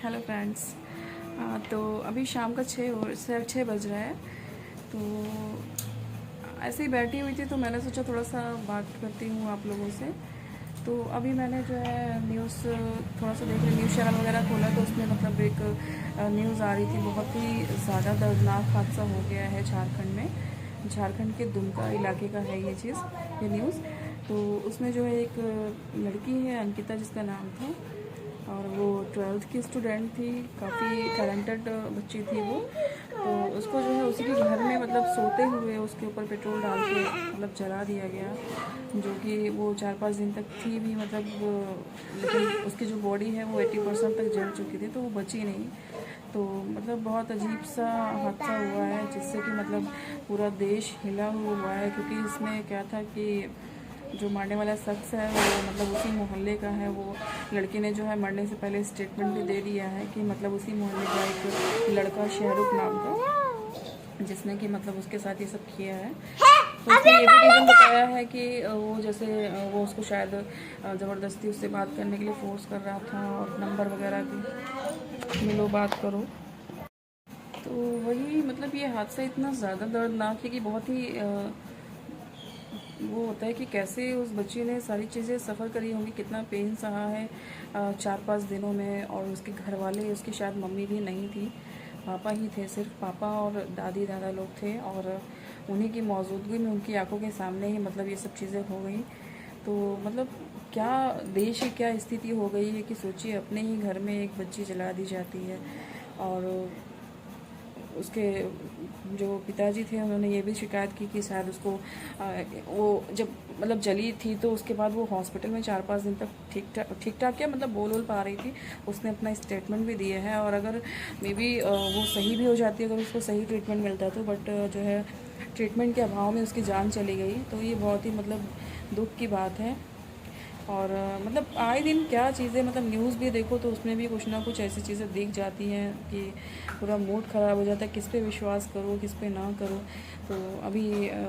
Hello friends. तो अभी शाम का 6 बज रहा है। तो ऐसे ही बैठी हुई थी तो मैंने सोचा थोड़ा सा बात करती हूँ आप लोगों से। तो अभी मैंने जो है न्यूज़ थोड़ा सा देख न्यूज़ चैनल वगैरह खोला तो उसमें मतलब एक न्यूज़ आ रही थी। बहुत ही ज़्यादा दर्दनाक हादसा हो गया है झारखंड में। झारखंड के दुमका इलाके का है ये चीज़, ये न्यूज़। तो उसमें जो है एक लड़की है अंकिता जिसका नाम था, और वो 12th की स्टूडेंट थी, काफ़ी टैलेंटेड बच्ची थी वो। तो उसको जो है उसी के घर में मतलब सोते हुए उसके ऊपर पेट्रोल डाल के मतलब जला दिया गया, जो कि वो 4-5 दिन तक थी भी मतलब, लेकिन उसकी जो बॉडी है वो 80% तक जल चुकी थी, तो वो बची नहीं। तो मतलब बहुत अजीब सा हादसा हुआ है जिससे कि मतलब पूरा देश हिला हुआ है, क्योंकि इसमें क्या था कि जो मारने वाला शख्स है वो मतलब उसी मोहल्ले का है। वो लड़की ने जो है मरने से पहले स्टेटमेंट भी दे दिया है कि मतलब उसी मोहल्ले का एक लड़का शाहरुख नाम का, जिसने कि मतलब उसके साथ ये सब किया है। तो उसने ये भी रीज़न बताया है कि वो जैसे वो उसको शायद ज़बरदस्ती उससे बात करने के लिए फ़ोर्स कर रहा था, और नंबर वगैरह भी मिलो बात करो। तो वही मतलब ये हादसा इतना ज़्यादा दर्दनाक है कि बहुत ही वो होता है कि कैसे उस बच्ची ने सारी चीज़ें सफ़र करी होंगी, कितना पेन सहा है 4-5 दिनों में। और उसके घर वाले, उसकी शायद मम्मी भी नहीं थी, पापा ही थे, सिर्फ पापा और दादी दादा लोग थे, और उन्हीं की मौजूदगी में उनकी आंखों के सामने ही मतलब ये सब चीज़ें हो गई। तो मतलब क्या देश की क्या स्थिति हो गई है कि सोचिए, अपने ही घर में एक बच्ची जला दी जाती है। और उसके जो पिताजी थे उन्होंने ये भी शिकायत की कि शायद उसको वो जब मतलब जली थी तो उसके बाद वो हॉस्पिटल में 4-5 दिन तक ठीक ठाक क्या मतलब बोल पा रही थी। उसने अपना स्टेटमेंट भी दिया है, और अगर मे बी वो सही भी हो जाती अगर उसको सही ट्रीटमेंट मिलता तो, बट जो है ट्रीटमेंट के अभाव में उसकी जान चली गई। तो ये बहुत ही मतलब दुख की बात है। और मतलब आए दिन क्या चीज़ें मतलब न्यूज़ भी देखो तो उसमें भी कुछ ना कुछ ऐसी चीज़ें दिख जाती हैं कि पूरा मूड ख़राब हो जाता है, किस पे विश्वास करो किस पे ना करो। तो अभी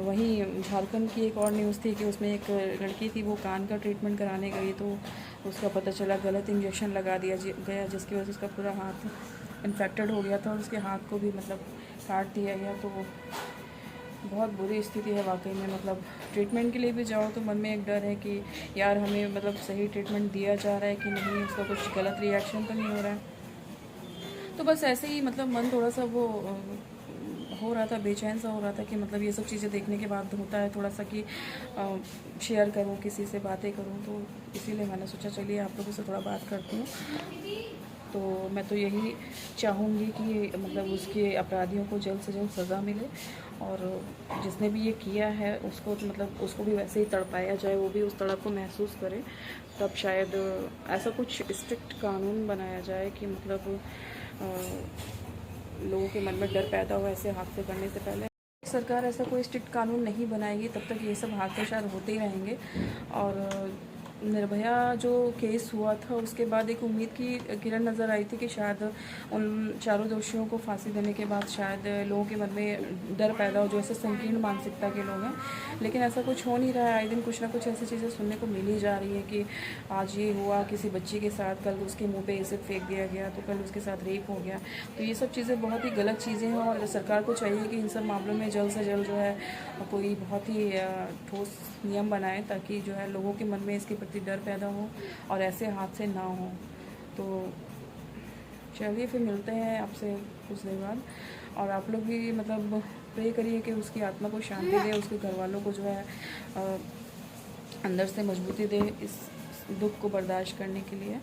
वहीं झारखंड की एक और न्यूज़ थी कि उसमें एक लड़की थी, वो कान का ट्रीटमेंट कराने गई तो उसका पता चला गलत इंजेक्शन लगा दिया गया, जिसकी वजह से उसका पूरा हाथ इन्फेक्टेड हो गया था, और उसके हाथ को भी मतलब काट दिया गया। तो बहुत बुरी स्थिति है वाकई में। मतलब ट्रीटमेंट के लिए भी जाओ तो मन में एक डर है कि यार हमें मतलब सही ट्रीटमेंट दिया जा रहा है कि नहीं, उसका कुछ गलत रिएक्शन तो नहीं हो रहा है। तो बस ऐसे ही मतलब मन थोड़ा सा वो हो रहा था, बेचैन सा हो रहा था कि मतलब ये सब चीज़ें देखने के बाद होता है थोड़ा सा कि शेयर करूं, किसी से बातें करूं। तो इसीलिए मैंने सोचा चलिए आप लोगों से थोड़ा बात करती हूँ। तो मैं तो यही चाहूँगी कि मतलब उसके अपराधियों को जल्द से जल्द सज़ा मिले, और जिसने भी ये किया है उसको तो मतलब उसको भी वैसे ही तड़पाया जाए, वो भी उस तड़प को महसूस करे। तब शायद ऐसा कुछ स्ट्रिक्ट कानून बनाया जाए कि मतलब लोगों के मन में डर पैदा हो ऐसे हादसे करने से पहले। सरकार ऐसा कोई स्ट्रिक्ट कानून नहीं बनाएगी तब तक ये सब हादसे शायद होते ही रहेंगे। और निर्भया जो केस हुआ था उसके बाद एक उम्मीद की किरण नज़र आई थी कि शायद उन चारों दोषियों को फांसी देने के बाद शायद लोगों के मन में डर पैदा हो, जो ऐसे संकीर्ण मानसिकता के लोग हैं। लेकिन ऐसा कुछ हो नहीं रहा है। आए दिन कुछ ना कुछ ऐसी चीज़ें सुनने को मिल ही जा रही है कि आज ये हुआ किसी बच्ची के साथ, कल उसके मुंह पे एसिड फेंक दिया गया, तो कल उसके साथ रेप हो गया। तो ये सब चीज़ें बहुत ही गलत चीज़ें हैं, और सरकार को चाहिए कि इन सब मामलों में जल्द से जल्द जो है कोई बहुत ही ठोस नियम बनाए, ताकि जो है लोगों के मन में इसके प्रति डर पैदा हो और ऐसे हादसे ना हो। तो चलिए फिर मिलते हैं आपसे कुछ देर बाद। और आप लोग भी मतलब प्रे करिए कि उसकी आत्मा को शांति दे, उसके घर वालों को जो है अंदर से मजबूती दे इस दुख को बर्दाश्त करने के लिए।